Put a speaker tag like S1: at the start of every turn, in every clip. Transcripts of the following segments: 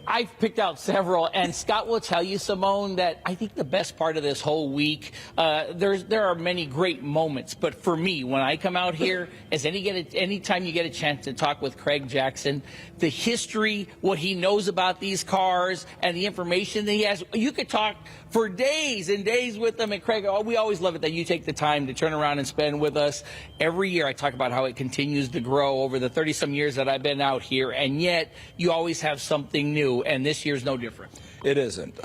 S1: I've picked out several, and Scott will tell you, Simone, that I think the best part of this whole week, there are many great moments, but for me, when I come out here, is anytime you get a chance to talk with Craig Jackson, the history, what he knows about these cars, and the information that he has, you could talk for days and days with them. And Craig, we always love it that you take the time to turn around and spend with us. Every year I talk about how it continues to grow over the 30-some years that I've been out here, and yet you always have something new, and this year's no different.
S2: It isn't.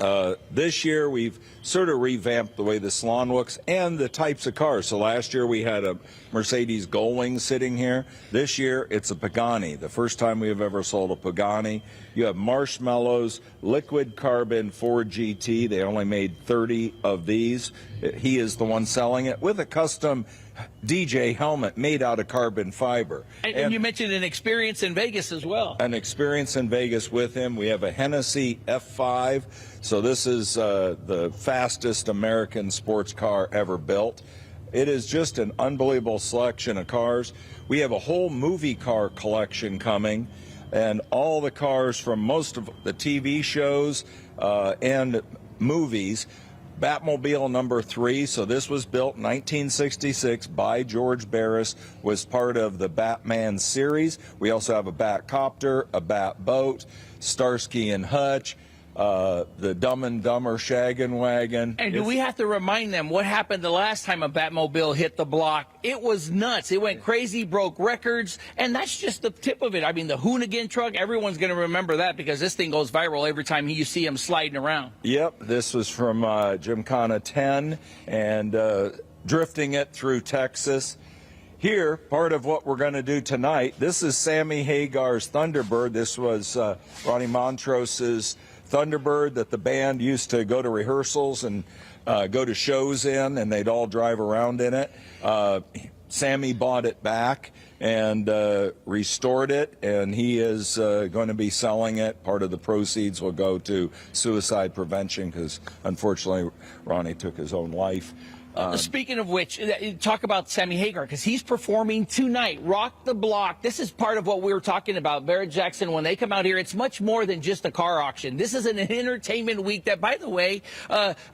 S2: This year we've sort of revamped the way the salon looks and the types of cars. So last year we had a Mercedes Gullwing sitting here. This year it's a Pagani, the first time we have ever sold a Pagani. You have Marshmallows, liquid carbon Ford GT. They only made 30 of these. He is the one selling it with a custom DJ helmet made out of carbon fiber.
S1: And you mentioned an experience in Vegas as well.
S2: An experience in Vegas with him. We have a Hennessy F5. So this is the fastest American sports car ever built. It is just an unbelievable selection of cars. We have a whole movie car collection coming, and all the cars from most of the TV shows and movies. Batmobile number 3, so this was built in 1966 by George Barris, was part of the Batman series. We also have a Batcopter, a Batboat, Starsky and Hutch, the Dumb and Dumber Shaggin' Wagon.
S1: And do we have to remind them what happened the last time a Batmobile hit the block? It was nuts. It went crazy, broke records, and that's just the tip of it. I mean, the Hoonigan truck, everyone's going to remember that because this thing goes viral every time you see him sliding around.
S2: Yep, this was from Gymkhana 10 and drifting it through Texas. Here, part of what we're going to do tonight, this is Sammy Hagar's Thunderbird. This was Ronnie Montrose's Thunderbird that the band used to go to rehearsals and go to shows in, and they'd all drive around in it. Sammy bought it back and restored it, and he is going to be selling it. Part of the proceeds will go to suicide prevention because, unfortunately, Ronnie took his own life.
S1: Speaking of which, talk about Sammy Hagar, because he's performing tonight. Rock the Block. This is part of what we were talking about. Barrett-Jackson, when they come out here, it's much more than just a car auction. This is an entertainment week that, by the way,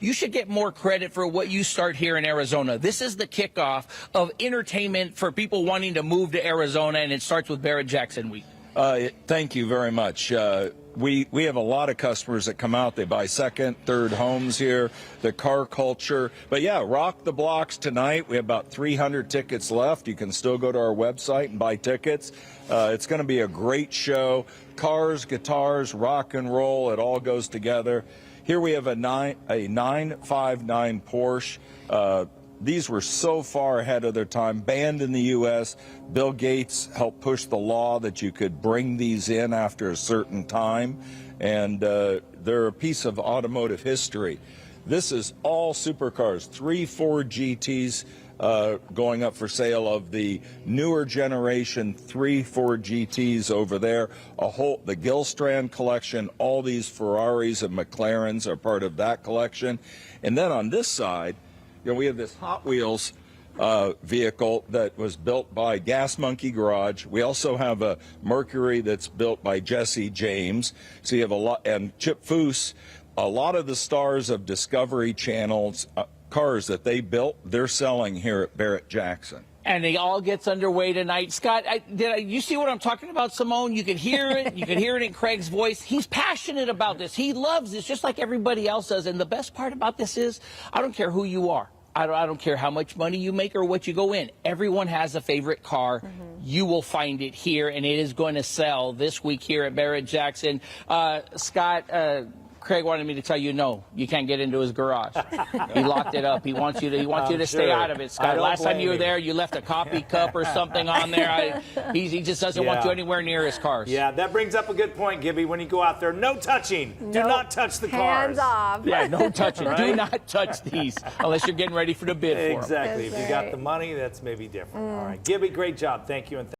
S1: you should get more credit for what you start here in Arizona. This is the kickoff of entertainment for people wanting to move to Arizona, and it starts with Barrett-Jackson week.
S2: Thank you very much. We have a lot of customers that come out. They buy second, third homes here, the car culture. But, yeah, Rock the Blocks tonight. We have about 300 tickets left. You can still go to our website and buy tickets. It's going to be a great show. Cars, guitars, rock and roll, it all goes together. Here we have a 959 Porsche. These were so far ahead of their time, banned in the U.S. Bill Gates helped push the law that you could bring these in after a certain time, and they're a piece of automotive history. This is all supercars, 3 Ford GTs going up for sale of the newer generation, 3 Ford GTs over there, the Gilstrand collection, all these Ferraris and McLarens are part of that collection. And then on this side, we have this Hot Wheels vehicle that was built by Gas Monkey Garage. We also have a Mercury that's built by Jesse James. So you have a lot, and Chip Foose, a lot of the stars of Discovery Channel's cars that they built, they're selling here at Barrett-Jackson.
S1: And it all gets underway tonight. Scott, you see what I'm talking about, Simone? You can hear it. You can hear it in Craig's voice. He's passionate about this. He loves this just like everybody else does. And the best part about this is I don't care who you are. I don't care how much money you make or what you go in. Everyone has a favorite car. Mm-hmm. You will find it here, and it is going to sell this week here at Barrett-Jackson. Scott, Craig wanted me to tell you, no, you can't get into his garage. He locked it up. He wants you to stay out of it, Scott. Last time you were there, you left a coffee cup or something on there. He just doesn't want you anywhere near his cars.
S3: Yeah, that brings up a good point, Gibby. When you go out there, no touching. Nope. Do not touch the cars.
S4: Hands off.
S1: Yeah, no touching.
S3: Right?
S1: Do not touch these unless you're getting ready for the bid for them.
S3: Exactly. If you got the money, that's maybe different. All right. Gibby, great job. Thank you. And